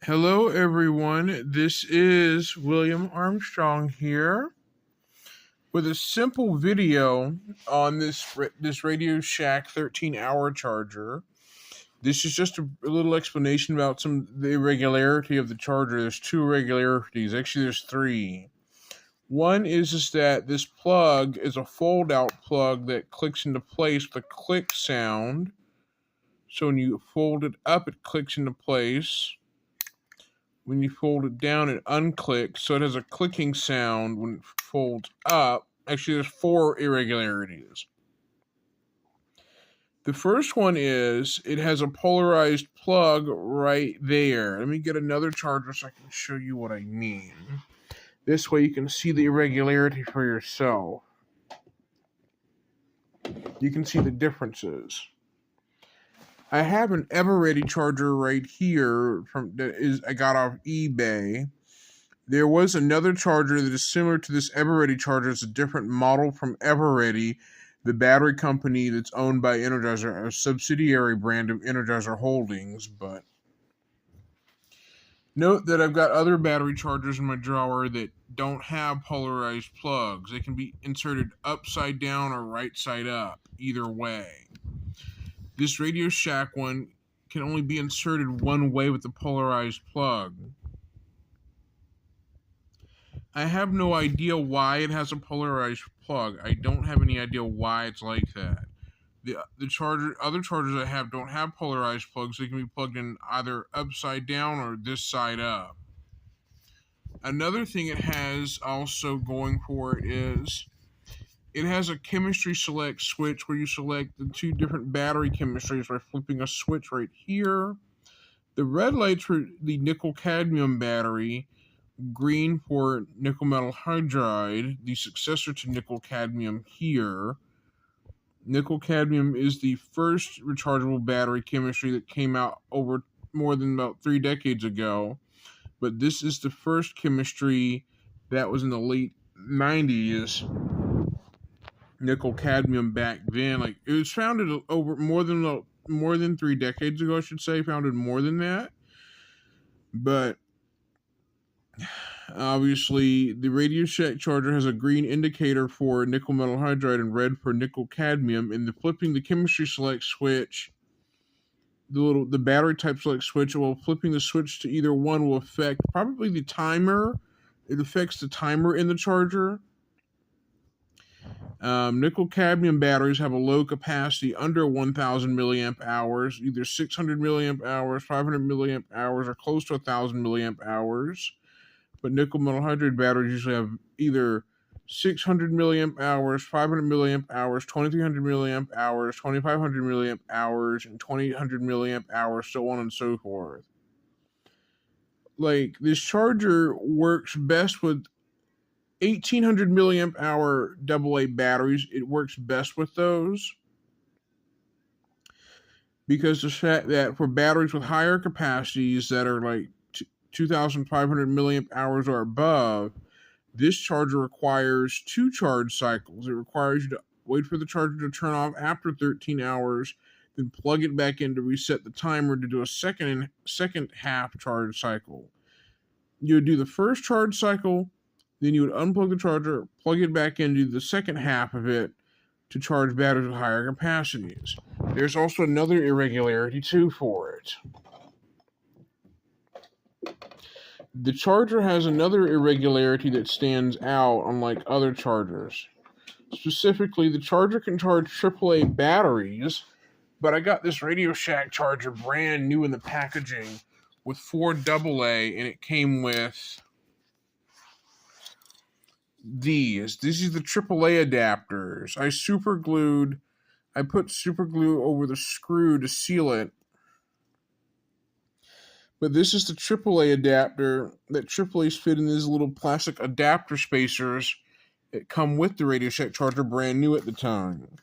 Hello, everyone. This is William Armstrong here with a simple video on this Radio Shack 13-hour charger. This is just a little explanation about the irregularity of the charger. There's two irregularities. Actually, there's three. One is that this plug is a fold-out plug that clicks into place with a click sound. So when you fold it up, it clicks into place. When you fold it down, it unclicks, so it has a clicking sound when it folds up. Actually, there's four irregularities. The first one is it has a polarized plug right there. Let me get another charger so I can show you what I mean. This way you can see the irregularity for yourself. You can see the differences. I have an Eveready charger right here I got off eBay. There was another charger that is similar to this Eveready charger. It's a different model from Eveready, the battery company that's owned by Energizer, a subsidiary brand of Energizer Holdings. But note that I've got other battery chargers in my drawer that don't have polarized plugs. They can be inserted upside down or right side up, either way. This Radio Shack one can only be inserted one way with the polarized plug. I have no idea why it has a polarized plug. I don't have any idea why it's like that. Other chargers I have don't have polarized plugs. They can be plugged in either upside down or this side up. Another thing it has also going for it is it has a chemistry select switch where you select the two different battery chemistries by flipping a switch right here. The red light's for the nickel cadmium battery, green for nickel metal hydride, the successor to nickel cadmium here. Nickel cadmium is the first rechargeable battery chemistry that came out over more than about 3 decades ago. But this is the first chemistry that was in the late 90s. Nickel cadmium back then, it was founded over more than 3 decades ago, I should say, founded more than that. But obviously, the Radio Shack charger has a green indicator for nickel metal hydride and red for nickel cadmium. And flipping the chemistry select switch, the battery type select switch, while flipping the switch to either one will affect probably the timer. It affects the timer in the charger. Nickel cadmium batteries have a low capacity under 1,000 milliamp hours, either 600 milliamp hours, 500 milliamp hours, or close to 1,000 milliamp hours. But nickel metal hydride batteries usually have either 600 milliamp hours, 500 milliamp hours, 2300 milliamp hours, 2500 milliamp hours, and 2800 milliamp hours, so on and so forth. This charger works best with 1800 milliamp hour AA batteries. It works best with those because the fact that for batteries with higher capacities that are 2500 milliamp hours or above, this charger requires 2 charge cycles. It requires you to wait for the charger to turn off after 13 hours, then plug it back in to reset the timer to do a second half charge cycle. You would do the first charge cycle, then you would unplug the charger, plug it back in, do the second half of it to charge batteries with higher capacities. There's also another irregularity too for it. The charger has another irregularity that stands out unlike other chargers. Specifically, the charger can charge AAA batteries, but I got this Radio Shack charger brand new in the packaging with 4 AA, and it came with these. This is the AAA adapters. I put super glue over the screw to seal it. But this is the AAA adapter that AAA's fit in these little plastic adapter spacers that come with the Radio Shack charger, brand new at the time.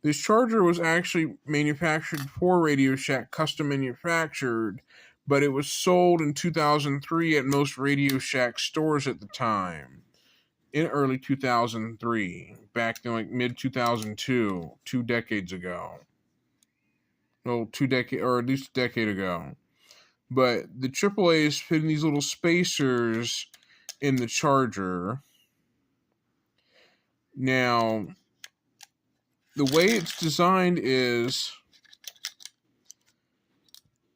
This charger was actually manufactured for Radio Shack, custom manufactured, but it was sold in 2003 at most Radio Shack stores at the time. In early 2003, back in mid-2002, 2 decades ago. well, 2 decades, or at least a decade ago. But the AAA is putting these little spacers in the charger. Now, the way it's designed is,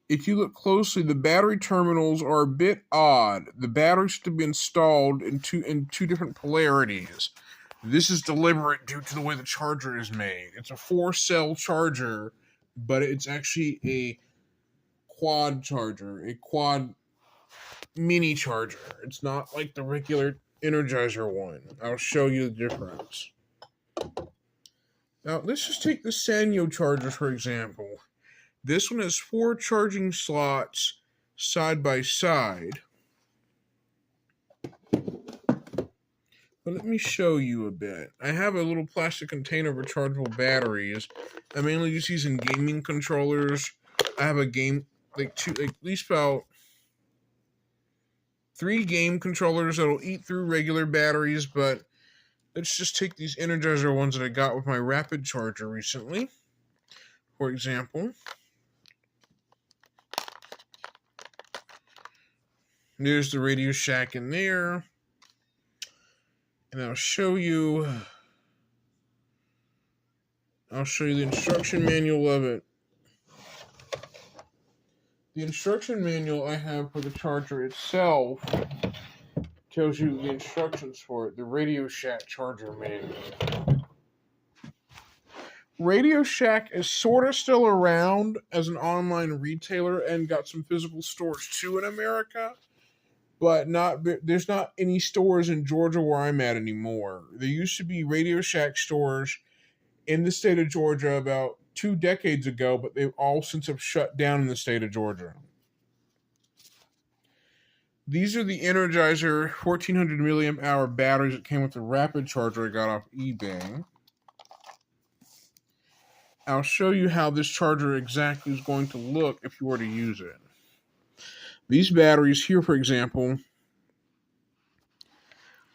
if you look closely, the battery terminals are a bit odd. The batteries should be installed in two different polarities. This is deliberate due to the way the charger is made. It's a 4-cell charger, but it's actually a quad charger, a quad mini charger. It's not like the regular Energizer one. I'll show you the difference. Now, let's just take the Sanyo charger, for example. This one has 4 charging slots side by side. But let me show you a bit. I have a little plastic container of rechargeable batteries. I mainly use these in gaming controllers. I have a game, at least about 3 game controllers that'll eat through regular batteries, but let's just take these Energizer ones that I got with my rapid charger recently. For example, there's the Radio Shack in there. And I'll show you the instruction manual of it. The instruction manual I have for the charger itself tells you the instructions for it. The Radio Shack charger manual. Radio Shack is sort of still around as an online retailer and got some physical stores too in America. But there's not any stores in Georgia where I'm at anymore. There used to be Radio Shack stores in the state of Georgia about 2 decades ago, but they've all since have shut down in the state of Georgia. These are the Energizer 1400 milliamp hour batteries that came with the rapid charger I got off eBay. I'll show you how this charger exactly is going to look if you were to use it. These batteries here, for example,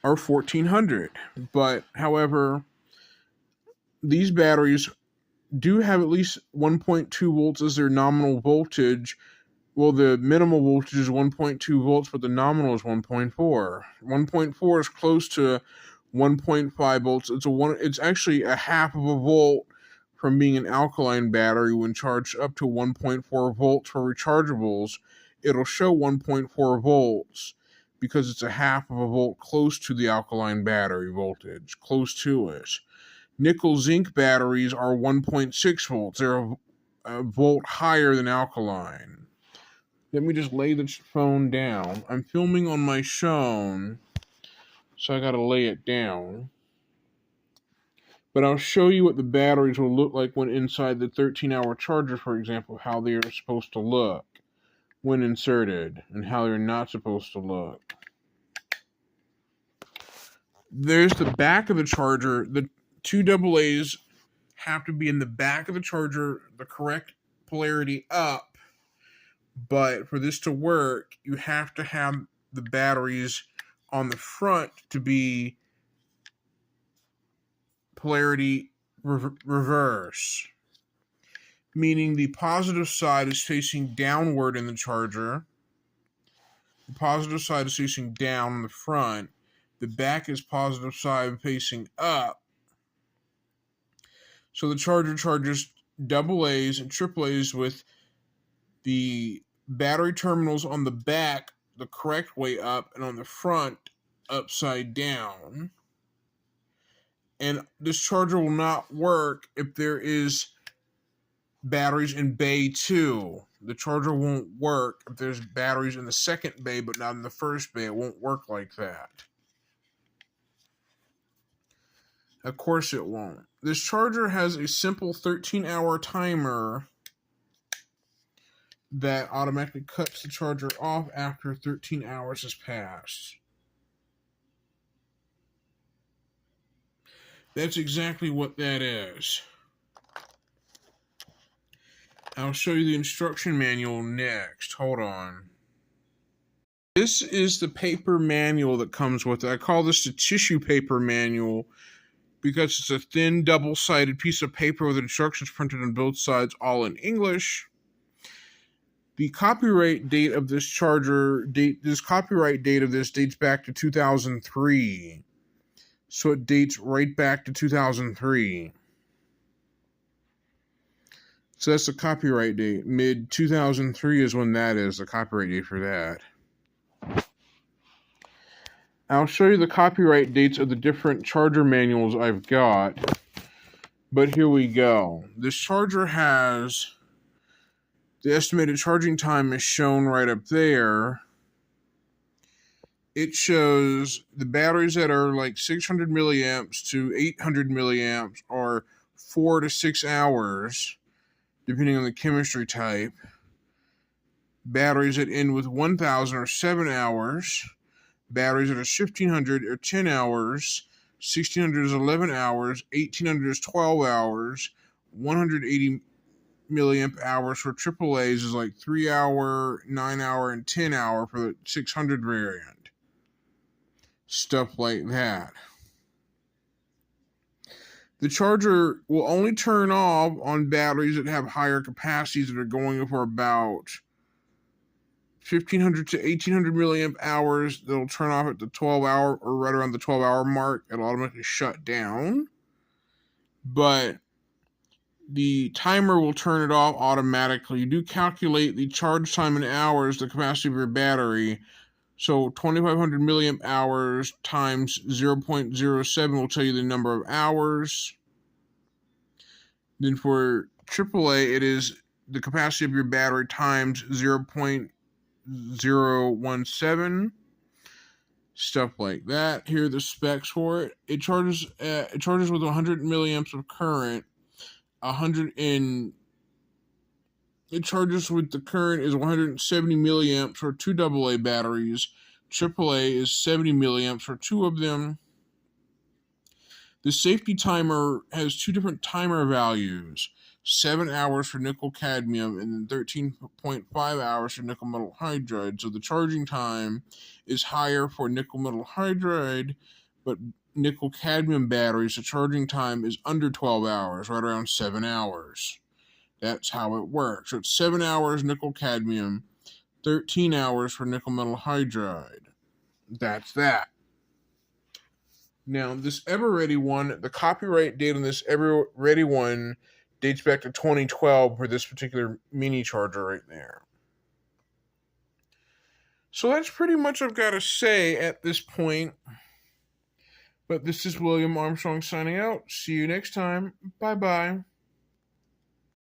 are 1400, but however, these batteries do have at least 1.2 volts as their nominal voltage. Well, the minimal voltage is 1.2 volts, but the nominal is 1.4. 1.4 is close to 1.5 volts. It's actually a half of a volt from being an alkaline battery. When charged up to 1.4 volts for rechargeables, it'll show 1.4 volts because it's a half of a volt close to the alkaline battery voltage, close to it. Nickel zinc batteries are 1.6 volts. They're a volt higher than alkaline. Let me just lay the phone down. I'm filming on my phone, so I gotta lay it down. But I'll show you what the batteries will look like when inside the 13-hour charger, for example, how they are supposed to look when inserted and how they're not supposed to look. There's the back of the charger. The 2 AA's have to be in the back of the charger, the correct polarity up. But for this to work, you have to have the batteries on the front to be polarity reverse. Meaning the positive side is facing downward in the charger. The positive side is facing down in the front. The back is positive side facing up. So the charger charges AA's and AAA's with the battery terminals on the back the correct way up and on the front upside down. And this charger will not work if there is batteries in bay 2. The charger won't work if there's batteries in the second bay but not in the first bay. It won't work like that. Of course it won't. This charger has a simple 13-hour timer that automatically cuts the charger off after 13 hours has passed. That's exactly what that is. I'll show you the instruction manual next. Hold on. This is the paper manual that comes with it. I call this the tissue paper manual because it's a thin, double-sided piece of paper with instructions printed on both sides, all in English. The copyright date of this charger, copyright date of this dates back to 2003. So it dates right back to 2003. So that's the copyright date. Mid-2003 is when that is, the copyright date for that. I'll show you the copyright dates of the different charger manuals I've got. But here we go. This charger has... the estimated charging time is shown right up there. It shows the batteries that are like 600 milliamps to 800 milliamps are 4 to 6 hours, depending on the chemistry type. Batteries that end with 1000 are 7 hours. Batteries that are 1500 are 10 hours. 1600 is 11 hours. 1800 is 12 hours. 180 milliamp hours for AAAs is like 3 hour, 9 hour, and 10 hour for the 600 variant. Stuff like that. The charger will only turn off on batteries that have higher capacities that are going for about 1500 to 1800 milliamp hours. They'll turn off at the 12 hour or right around the 12 hour mark. It'll automatically shut down. But the timer will turn it off automatically. You do calculate the charge time in hours, the capacity of your battery. So 2500 milliamp hours times 0.07 will tell you the number of hours. Then for AAA, it is the capacity of your battery times 0.017. Stuff like that. Here are the specs for it. It charges with 100 milliamps of current. It charges with the current is 170 milliamps for 2 AA batteries. AAA is 70 milliamps for 2 of them. The safety timer has 2 different timer values. 7 hours for nickel cadmium and 13.5 hours for nickel metal hydride. So the charging time is higher for nickel metal hydride, but nickel cadmium batteries, the charging time is under 12 hours, right around 7 hours. That's how it works. So it's 7 hours nickel cadmium, 13 hours for nickel metal hydride. That's that. Now, this Everready one, the copyright date on this Everready one dates back to 2012 for this particular mini charger right there. So that's pretty much what I've got to say at this point. But this is William Armstrong signing out. See you next time. Bye-bye.